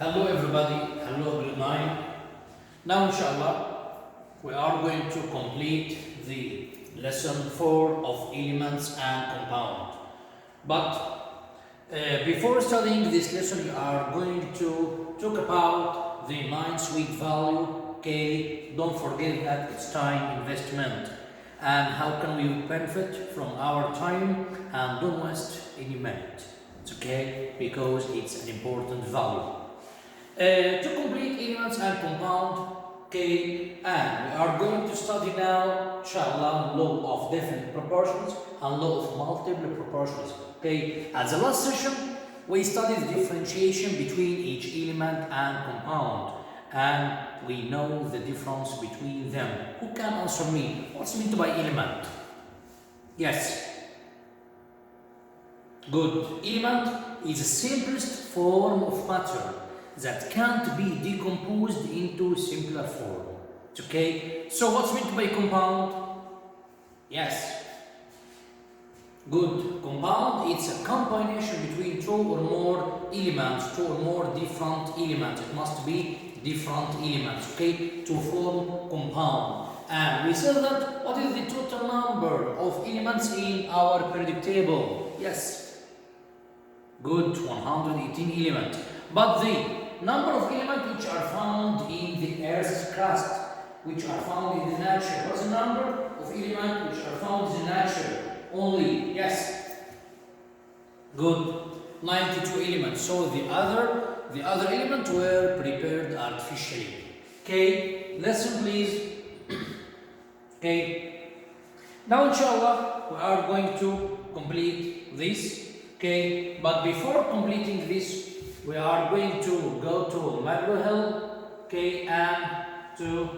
Hello everybody, hello grade 9. Now inshallah we are going to complete the lesson 4 of elements and compound. But before studying this lesson we are going to talk about the 9th week value. Okay, don't forget that it's time investment and how can we benefit from our time and don't waste any minute. It's okay because it's an important value. To complete elements and compound, okay, and we are going to study now, inshallah, law of definite proportions and law of multiple proportions. Okay, at the last session, we studied the differentiation between each element and compound, and we know the difference between them. Who can answer me? What's meant by element? Yes. Good. Element is the simplest form of matter that can't be decomposed into simpler form. Okay? So what's meant by compound? Yes. Good. Compound, it's a combination between two or more elements, two or more different elements. It must be different elements, okay, to form compound. And we said that what is the total number of elements in our periodic table? Yes. Good. 118 elements. But the number of elements which are found in the Earth's crust, which are found in the nature. What's the number of elements which are found in the nature? Only, yes. Good. 92 elements. So the other elements were prepared artificially. Okay, lesson please. Okay. Now inshallah we are going to complete this. Okay, but before completing this, we are going to go to Magro Hill, okay, and to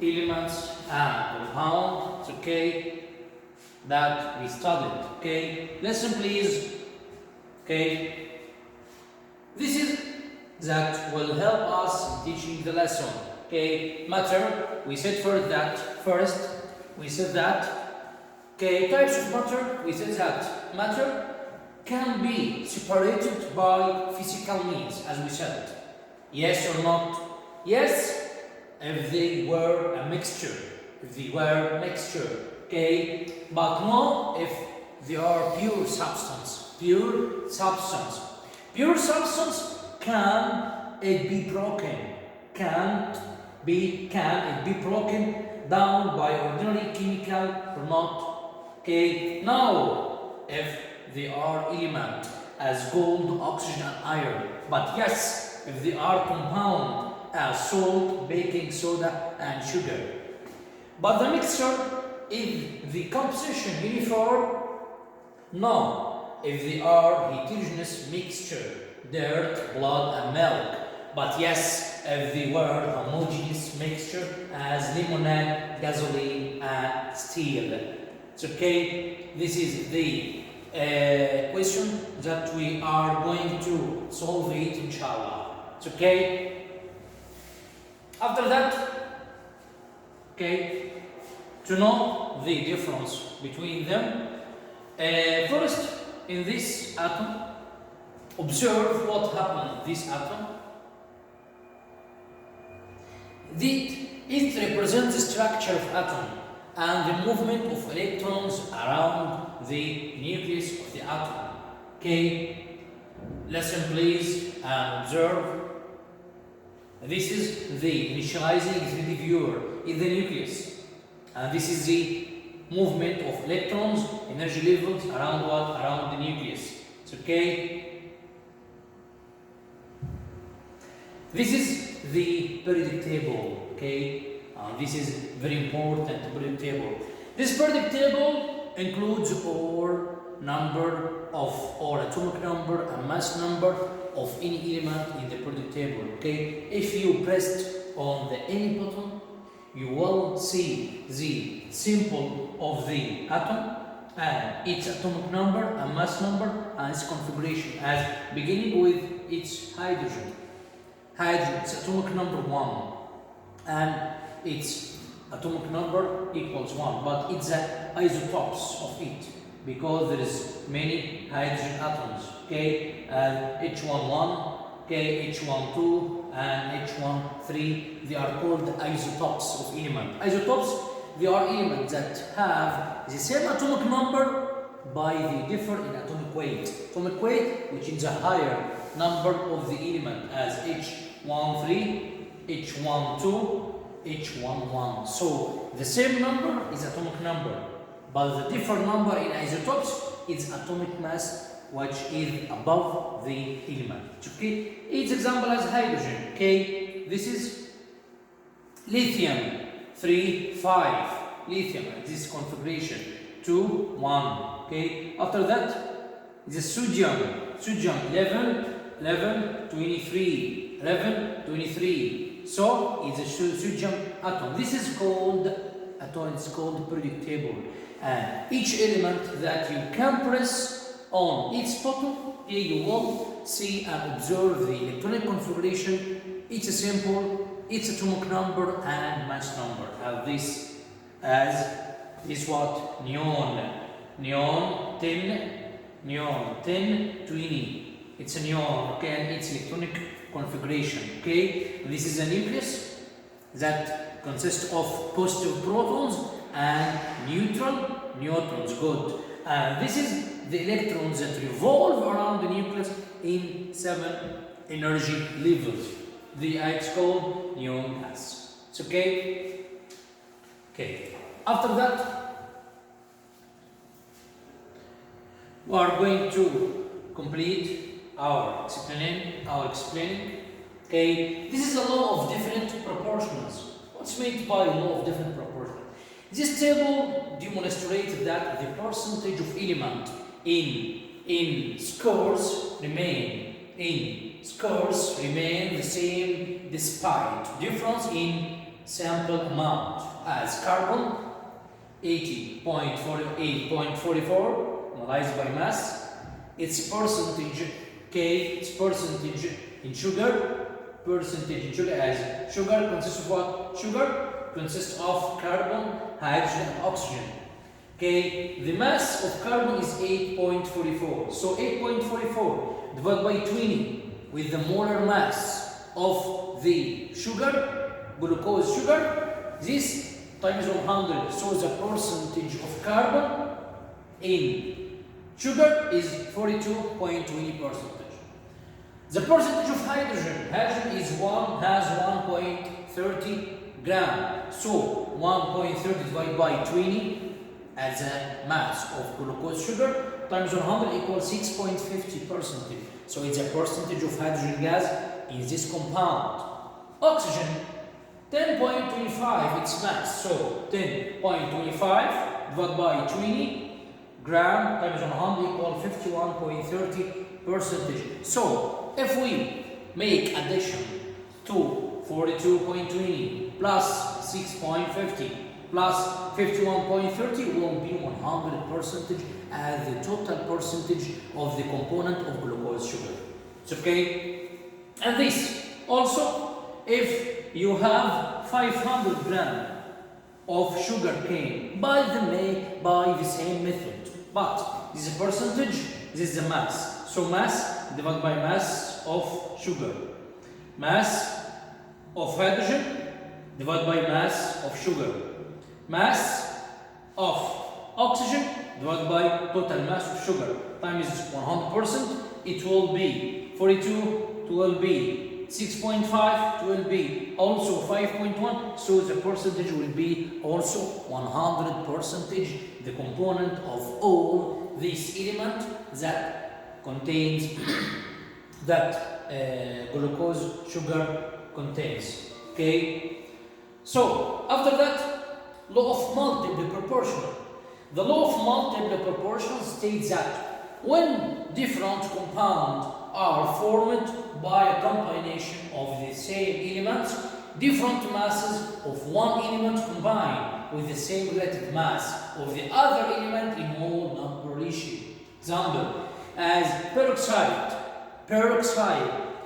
elements and compounds, okay, that we studied, okay. Listen please, okay. This is that will help us in teaching the lesson, okay. Matter, we said first, okay, types of matter, we said that matter can be separated by physical means, as we said. Yes or not? Yes, if they were a mixture. Okay, but no if they are pure substance. Pure substance can it be broken? Can it be broken down by ordinary chemical or not? Okay, now if they are element as gold, oxygen and iron, but yes, if they are compound as salt, baking soda and sugar. But the mixture, if the composition uniform, no, if they are heterogeneous mixture, dirt, blood and milk. But yes, if they were homogeneous mixture as lemonade, gasoline and steel. It's okay, this is the question that we are going to solve it inshallah. It's okay. After that, okay, to know the difference between them, first in this atom, observe what happened in this atom. It represents the structure of atom and the movement of electrons around the nucleus of the atom. Okay, listen please and observe. This is the initializing 3D viewer in the nucleus, and this is the movement of electrons, energy levels around what? Around the nucleus. It's okay. This is the periodic table. Okay. This is very important periodic table. This periodic table includes all number of or atomic number and mass number of any element in the periodic table. Okay, if you pressed on the any button, you will see the symbol of the atom and its atomic number and mass number and its configuration as beginning with its hydrogen. Its atomic number 1 and its atomic number equals 1, but it's the isotopes of it. because there is many hydrogen atoms. Okay, H11, okay, H12, and H13. They are called isotopes of element. Isotopes, they are elements that have the same atomic number, by they differ in atomic weight. Atomic weight, which is a higher number of the element, as H13, H12, H11. So the same number is atomic number, but the different number in isotopes is atomic mass, which is above the element. Okay, each example has hydrogen. Okay, this is lithium 3, 5. Lithium, this configuration 2, 1. Okay, after that is a sodium 11, 23, 11, 23. So it's a sodium atom. This is called atom. It's called periodic table, and each element that you can press on its bottom, you will see and observe the electronic configuration, each symbol, its atomic number and mass number. Have this as is what neon 10, 20. It's a neon, okay, and its electronic configuration. Okay, this is a nucleus that consists of positive protons and neutral neutrons. Good. This is the electrons that revolve around the nucleus in 7 energy levels. It's called neon gas. It's okay. Okay. After that, we are going to complete our explaining. Okay, this is a law of definite proportions. What's meant by law of definite proportions? This table demonstrates that the percentage of element in scores remain the same despite difference in sample amount, as carbon 80.44 analyzed by mass, its percentage, okay, its percentage in sugar, as sugar consists of what? Sugar consists of carbon, hydrogen, and oxygen. Okay, the mass of carbon is 8.44. So 8.44 divided by 20 with the molar mass of the sugar, glucose sugar, this times 100. So the percentage of carbon in sugar is 42.20%. The percentage of hydrogen is has 1.30 gram. So 1.30 divided by 20 as a mass of glucose sugar times 100 equals 6.50%. So it's a percentage of hydrogen gas in this compound. Oxygen 10.25 its mass. So 10.25 divided by 20 gram times 100 equals 51.30%. So if we make addition to 42.20 plus 6.50 plus 51.30 will be 100% as the total percentage of the component of glucose sugar. It's okay? And this also, if you have 500 grams of sugar cane by the same method, but this is a percentage, this is the mass. So mass divided by mass of sugar, mass of hydrogen divided by mass of sugar, mass of oxygen divided by total mass of sugar times 100%, it will be 42, it will be 6.5, it will be also 5.1, so the percentage will be also 100%, the component of all these elements that contains that glucose sugar contains. Okay, so after that, law of multiple proportion. The law of multiple proportion states that when different compounds are formed by a combination of the same elements, different masses of one element combine with the same relative mass of the other element in mole number ratio. Example, as peroxide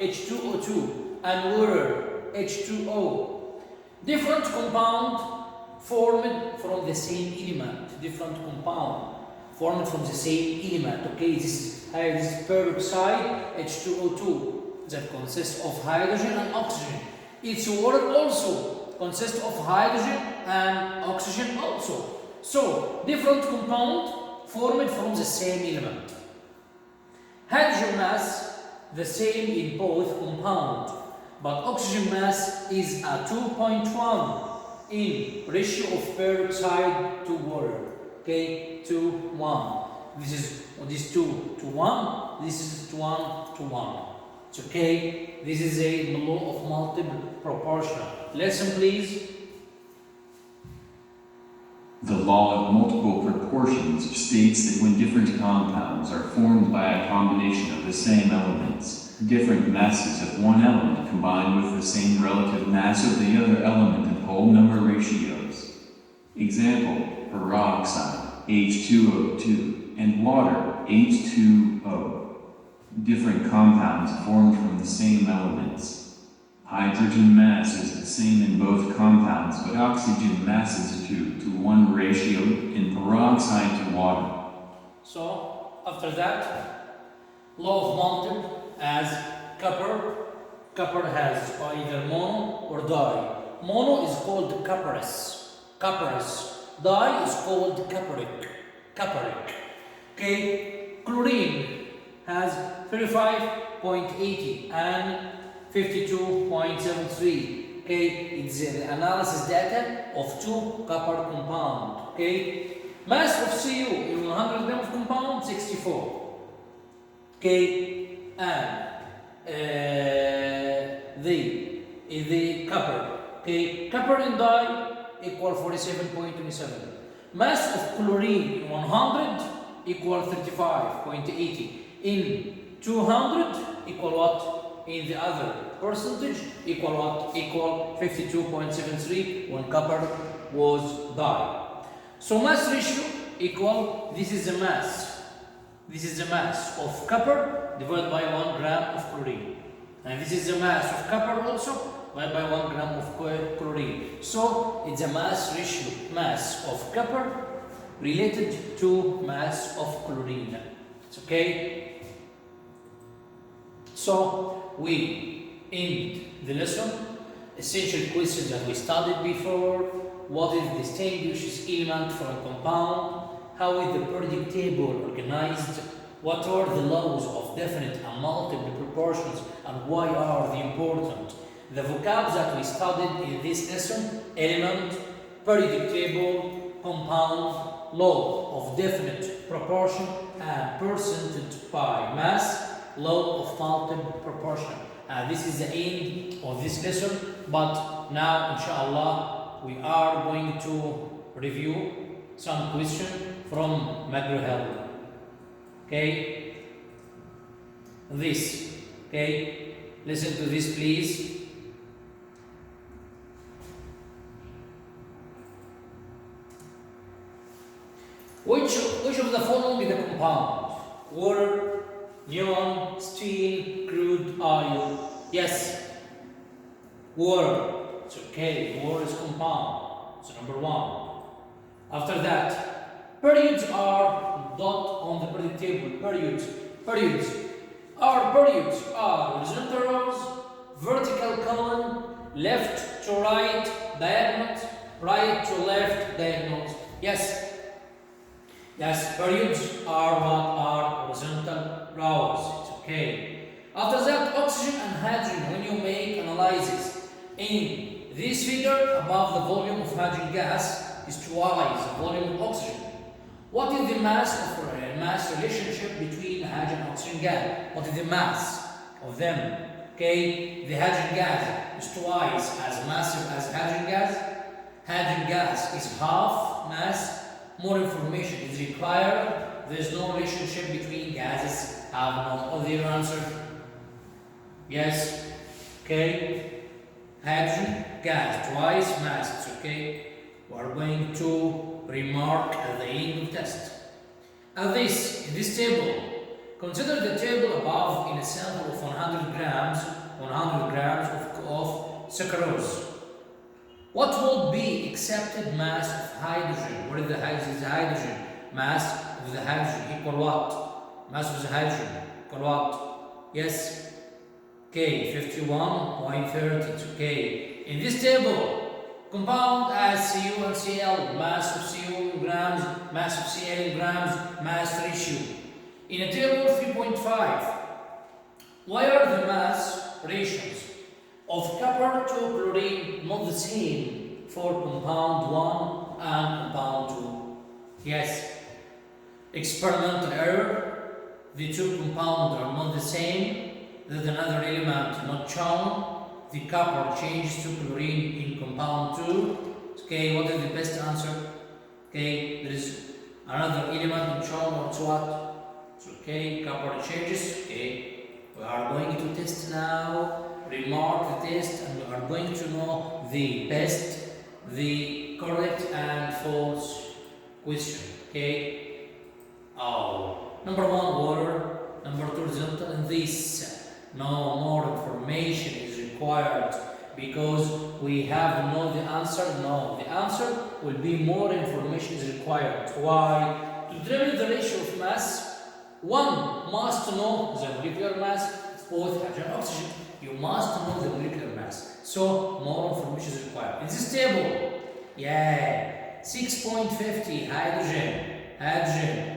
H2O2 and water H2O. Different compound formed from the same element. Different compound formed from the same element. Okay, this is peroxide H2O2 that consists of hydrogen and oxygen. Its water also consists of hydrogen and oxygen also. So different compound formed from the same element. Hydrogen mass the same in both compounds, but oxygen mass is a 2.1 in ratio of peroxide to water. Okay, 2:1. This 2 to 1. This is 1 to 1. It's okay. This is a law of multiple proportion. Lesson, please. The law of multiple proportions states that when different compounds are formed by a combination of the same elements, different masses of one element combine with the same relative mass of the other element in whole number ratios. Example, peroxide, H2O2, and water, H2O. Different compounds formed from the same elements. Hydrogen mass is the same in both compounds, but oxygen mass is 2:1 ratio in peroxide to water. So, after that, law of multiple as copper. Copper has either mono or di. Mono is called copperous. Di is called cupric. Okay, chlorine has 35.80 and 52.73. Okay, it's the analysis data of two copper compound. Okay, mass of Cu in 100 grams of compound 64. Okay, and the copper. Okay, copper and di equal 47.27. Mass of chlorine in 100 equal 35.80. In 200 equal what? In the other percentage equal what? Equal 52.73 when copper was di. So mass ratio equal, this is the mass of copper divided by 1 gram of chlorine. And this is the mass of copper also divided by 1 gram of chlorine. So it's a mass ratio, mass of copper related to mass of chlorine. It's okay? So we end the lesson. Essential questions that we studied before. What is the distinguishes element from a compound? How is the periodic table organized? What are the laws of definite and multiple proportions and why are they important? The vocab that we studied in this lesson: element, periodic table, compound, law of definite proportion, and percentage by mass, law of multiple proportion. This is the end of this lesson, but now inshallah we are going to review some questions from McGraw-Hill. Okay, this. Okay, listen to this, please. Which of the following is a compound? Water, neon, steel, crude oil. Yes, water. It's okay. Water is compound. So number 1. After that, periods are dot on the periodic table. Periods are horizontal rows, vertical column, left to right diagonals, right to left diagonals. Yes, periods are what? Are horizontal rows. It's okay. After that, oxygen and hydrogen, when you make analysis in this figure, above the volume of hydrogen gas is twice the volume of oxygen. What is the mass relationship between hydrogen and oxygen gas? What is the mass of them? Okay, the hydrogen gas is twice as massive as hydrogen gas. Hydrogen gas is half mass. More information is required. There is no relationship between gases. Have no other answer. Yes. Okay. Hydrogen gas twice mass. It's okay. We are going to remark at the end of test. In this table, consider the table above in a sample of 100 grams of sucrose. What will be accepted mass of hydrogen? What is the hydrogen? Mass of the hydrogen equal what? Mass of the hydrogen equal what? Yes. Okay, 51.30. Okay. In this table, compound as Cu and Cl, mass of Cu in grams, mass of Cl in grams, mass ratio. In a table 3.5, why are the mass ratios of copper to chlorine not the same for compound 1 and compound 2? Yes. Experimental error. The two compounds are not the same. There's another element not shown. The copper changes to chlorine in compound 2. Okay, what is the best answer? Okay, there is another element not shown. What's what? Okay, copper changes. Okay, we are going to test now. Remark the test, and we are going to know the best, the correct and false question. Okay. Number 1, water. Number 2, horizontal. And this. No more information is required because we have know the answer. No, the answer will be more information is required. Why? To determine the ratio of mass, one must know the molecular mass of both hydrogen and oxygen. You must know the molecular mass. So more information is required. In this table, yeah, 6.50 hydrogen,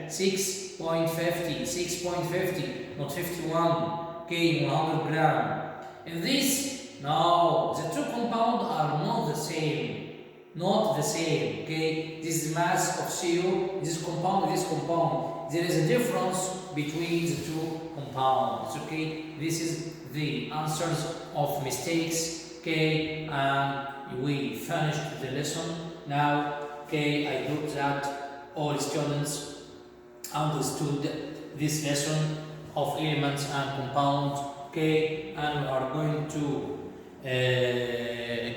6.50, not 51. Okay, 100 gram. In this, no, the two compounds are not the same. Not the same. Okay, this is mass of Cu, this compound. There is a difference between the two compounds. Okay, this is the answers of mistakes. Okay, and we finished the lesson now. Okay, I hope that all students understood this lesson of elements and compounds. Okay, and we are going to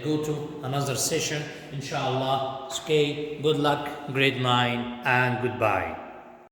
go to another session inshallah. Okay, good luck, grade 9, and goodbye.